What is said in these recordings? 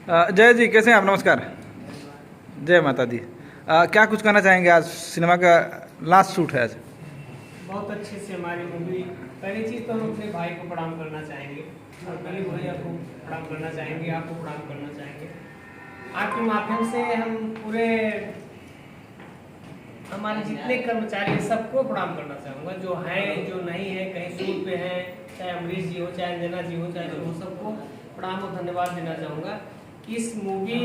जय जी, कैसे हैं आप? नमस्कार। जय माता दी। क्या कुछ कहना चाहेंगे? आज सिनेमा का लास्ट शूट है आज। बहुत अच्छे से हमारी मूवी। पहली चीज़ तो हम अपने भाई को प्रणाम करना चाहेंगे और पहले भैया को प्रणाम करना चाहेंगे, आपको प्रणाम करना चाहेंगे। आपके माध्यम से हम पूरे हमारे जितने कर्मचारी हैं सबको प्रणाम करना चाहूँगा, जो हैं जो नहीं है, कहीं शूट पे हैं, चाहे अमरीश जी हो, चाहे अंजना जी हो, चाहे जो सबको प्रणाम और धन्यवाद देना चाहूँगा कि इस मूवी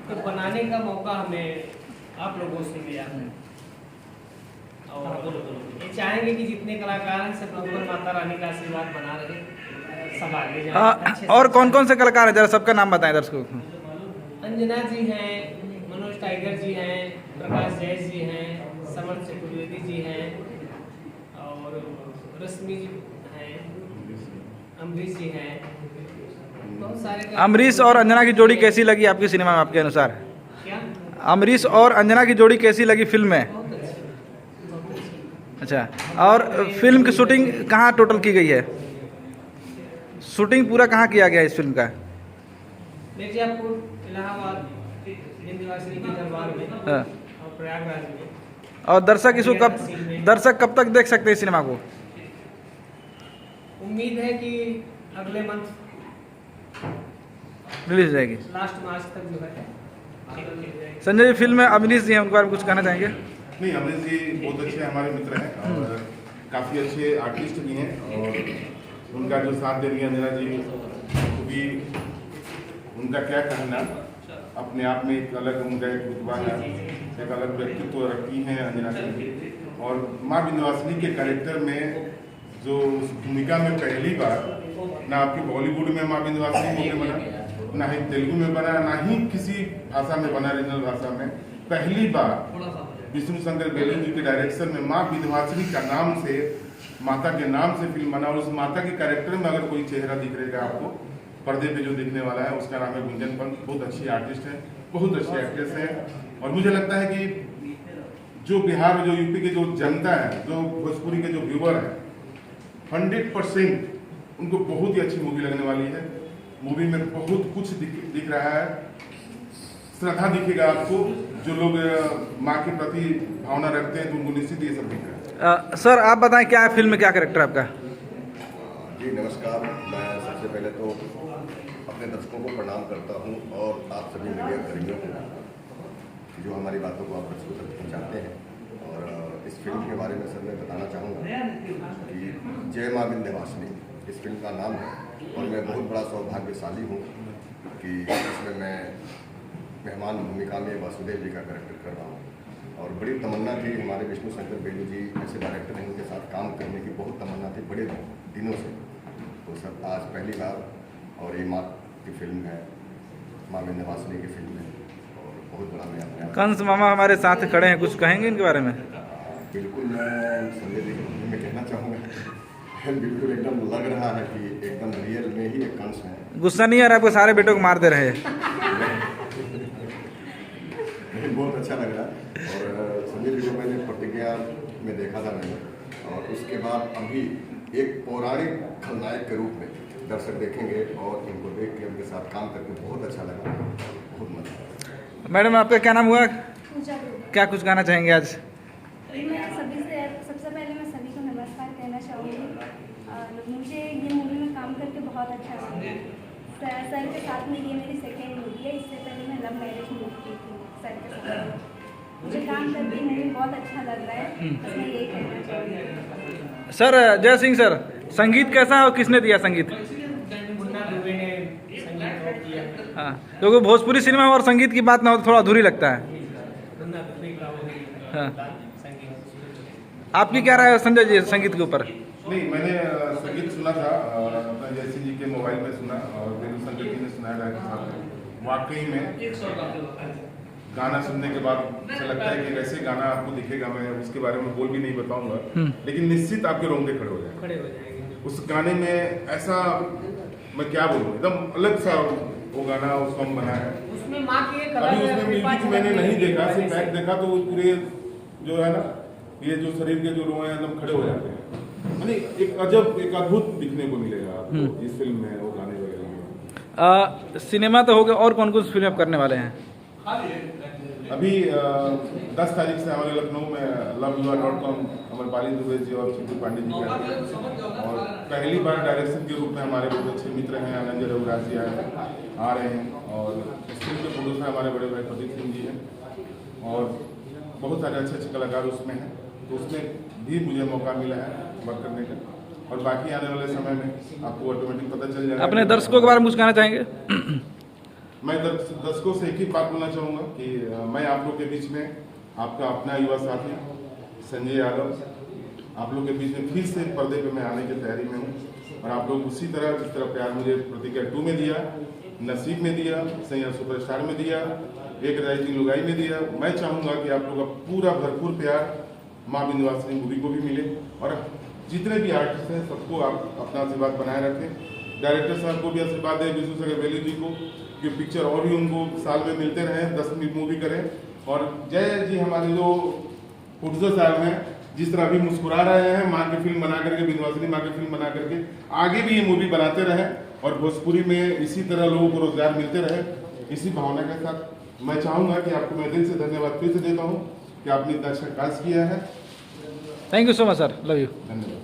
को बनाने का मौका हमें आप लोगों से मिला है। और ये चाहेंगे कि जितने कलाकार हैं सब ऊपर माता रानी का आशीर्वाद बना रहे, सब आगे जाए। और कौन कौन से कलाकार हैं, जरा सबका नाम बताएं दर्शकों को। अंजना जी हैं, मनोज टाइगर जी हैं, प्रकाश जैस जी हैं, समर चतुर्वेदी जी हैं और रश्मि जी हैं, अमरीश जी हैं, बहुत सारे। अमरीश और अंजना की जोड़ी कैसी लगी आपकी सिनेमा में, आपके अनुसार? क्या अमरीश और अंजना की जोड़ी कैसी लगी फिल्म में? बहुत अच्छी। अच्छा, और फिल्म की शूटिंग कहाँ टोटल की गई है? शूटिंग पूरा कहाँ किया गया है इस फिल्म का? मिर्जापुर, इलाहाबाद, विंध्यवासिनी के दरबार में हाँ। और प्रयागराज में। और दर्शक कब तक देख सकते हैं सिनेमा को? उम्मीद है कि अगले मंथ रिलीज हो जाएगी। लास्ट मार्च तक जो है। संजय जी, फिल्म में अमरीश जी हैं, उनके बारे में कुछ कहना चाहेंगे? नहीं, अमरीश जी बहुत अच्छे हमारे मित्र हैं और काफ़ी अच्छे आर्टिस्ट भी हैं और उनका जो साथ दे रही है अंजना जी, वो भी उनका क्या कहना, अपने आप में एक अलग उनका एक रुतबा है, एक अलग व्यक्तित्व रखती हैं अंजना जी। और माँ विंध्यवासिनी के कैरेक्टर में जो उस भूमिका में पहली बार ना आपकी बॉलीवुड में माँ विंध्यवासिनी में बना, ना ही तेलुगु में बना, ना ही किसी भाषा में बना, रीजनल भाषा में पहली बार विष्णु शंकर बेलू जी के डायरेक्शन में माँ विंध्यवासिनी का नाम से, माता के नाम से फिल्म बना। और उस माता के कैरेक्टर में अगर कोई चेहरा दिख रहेगा आपको पर्दे पे जो दिखने वाला है, उसका नाम है गुंजन पंत। बहुत अच्छी आर्टिस्ट है, बहुत अच्छी एक्ट्रेस है और मुझे लगता है कि जो बिहार, जो यूपी के जो जनता है, जो भोजपुरी के जो व्यूवर है, 100% उनको बहुत ही अच्छी मूवी लगने वाली है। मूवी में बहुत कुछ दिख रहा है, श्रद्धा दिखेगा आपको। जो लोग माँ के प्रति भावना रखते हैं तो उनको निश्चित ये सब दिख रहा है। सर आप बताएं, क्या है फिल्म में, क्या कैरेक्टर आपका? जी नमस्कार, मैं सबसे पहले तो अपने दर्शकों को प्रणाम करता हूं और आप सभी मीडिया कर्मियों को जो हमारी बातों को आप दर्शकों तक पहुंचाते हैं। और इस फिल्म के बारे में सर मैं बताना चाहूँगा कि जय माँ विंध्यवासिनी इस फिल्म का नाम है और मैं बहुत बड़ा सौभाग्यशाली हूँ कि इसमें मैं मेहमान भूमिका में वासुदेव जी का कैरेक्टर कर रहा हूँ। और बड़ी तमन्ना थी, हमारे विष्णु शंकर बेलू जी ऐसे डायरेक्टर हैं, उनके साथ काम करने की बहुत तमन्ना थी बड़े दिनों से। तो सब आज पहली बार, और ये माँ की फिल्म है, माँ विंध्यवासिनी की फिल्म है और बहुत बड़ा मैं अपने कंस मामा हमारे साथ खड़े हैं, कुछ कहेंगे इनके बारे में? बिल्कुल मैं संजय जी में कहना चाहूँगा, बिल्कुल एकदम लग रहा है कि एकदम रियल में ही एक कंस है। गुस्सा नहीं आ रहा आपको? सारे बेटों को मार दे रहे हैं। बहुत अच्छा लग रहा है। और संजय जी को मैंने प्रतिज्ञा में देखा था मैंने, और उसके बाद अभी एक पौराणिक खलनायक के रूप में दर्शक देखेंगे और इनको देख के उनके साथ काम करके बहुत अच्छा लगा, बहुत मजा आया। मैडम आपका क्या नाम हुआ? पूजा। क्या कुछ कहना चाहेंगे आज? मैं सबसे पहले मैं सभी को नमस्कार कहना चाहूँगी। मुझे ये मूवी में काम करके बहुत अच्छा लगा। सर के साथ में ये मेरी सेकेंड मूवी है। इससे पहले मैं लव मैरिज मूवी की थी सर के साथ। मुझे काम करके मूवी बहुत अच्छा लग रहा है, बस मैं यही कहना चाहूँगी। सर जय सिंह सर, संगीत कैसा है और किसने दिया संगीत? मुन्ना दुबे ने संगीत किया। हाँ, क्योंकि भोजपुरी सिनेमा और संगीत की बात ना हो तो थोड़ा अधूरी लगता है। मुन्ना दुबे का वो हाँ। संगीत। आपकी क्या राय है संजय जी संगीत के ऊपर? नहीं, मैंने संगीत सुना था अपना जयसिंह जी के मोबाइल में सुना और बेलू शंकर जी ने सुनाया डायरेक्टर साहब ने। वाकई में गाना सुनने के बाद ऐसा लगता है कि वैसे गाना आपको दिखेगा। मैं उसके बारे में बोल भी नहीं बताऊंगा, लेकिन निश्चित आपके रोंगटे खड़े हो जाएंगे। उस गाने में ऐसा, मैं क्या बोलूँ, एकदम अलग सा वो गाना उस सॉन्ग बना है। उसमें माँ की एक अभी उसमें म्यूजिक मैंने नहीं देखा, सिर्फ बैक देखा तो पूरे जो है ना, ये जो शरीर के जो रोए एकदम खड़े हो जाते हैं। यानी एक अजब, एक अद्भुत दिखने को मिलेगा आपको इस फिल्म में वो गाने वगैरह में। सिनेमा तो हो गया, और कौन कौन सी फिल्म आप करने वाले हैं? अभी 10 तारीख से हमारे लखनऊ में loveyoua.com अमरपाली दुबे जी और चिंटू पांडे जी का है। और पहली बार डायरेक्शन के रूप में हमारे बहुत अच्छे मित्र हैं आनंद रघुराज जी आ रहे हैं। और इस फिल्म के प्रोड्यूसर हमारे बड़े भाई प्रदीप सिंह जी हैं और बहुत सारे अच्छे अच्छे कलाकार उसमें हैं। तो उसमें भी मुझे मौका मिला है वर्क करने का, और बाकी आने वाले समय में आपको ऑटोमेटिक पता चल जाएगा। अपने दर्शकों के बारे में कुछ कहना चाहेंगे? मैं दर्शकों से एक ही बात बोलना चाहूँगा कि मैं आप लोग के बीच में आपका अपना युवा साथी संजय यादव आप लोग के बीच में फिर से पर्दे पे मैं आने की तैयारी में हूँ। और आप लोग उसी तरह जिस तरह प्यार मुझे प्रतिज्ञा 2 में दिया, नसीब में दिया, सैया सुपरस्टार में दिया, एक राइजिंग लुगाई में दिया, मैं चाहूँगा कि आप लोग का पूरा भरपूर प्यार माँ विंध्यवासिनी मूवी को भी मिले। और जितने भी आर्टिस्ट हैं सबको आप अपना आशीर्वाद बनाए रखें। डायरेक्टर साहब को भी आशीर्वाद दें, विष्णु सागर बेली जी को, कि पिक्चर और भी उनको साल में मिलते रहें, 10 मूवी करें। और जय जी हमारे जो प्रोड्यूसर साहब हैं, जिस तरह अभी मुस्कुरा रहे हैं माँ की फिल्म बना करके, विंध्यवासिनी माँ की फिल्म बना करके, आगे भी ये मूवी बनाते रहें और भोजपुरी में इसी तरह लोगों को रोजगार मिलते रहे। इसी भावना के साथ मैं चाहूँगा कि आपको मैं दिल से धन्यवाद फिर से देता हूँ कि आपने इतना अच्छा कार्य किया है। Thank you so much sir, love you. धन्यवाद।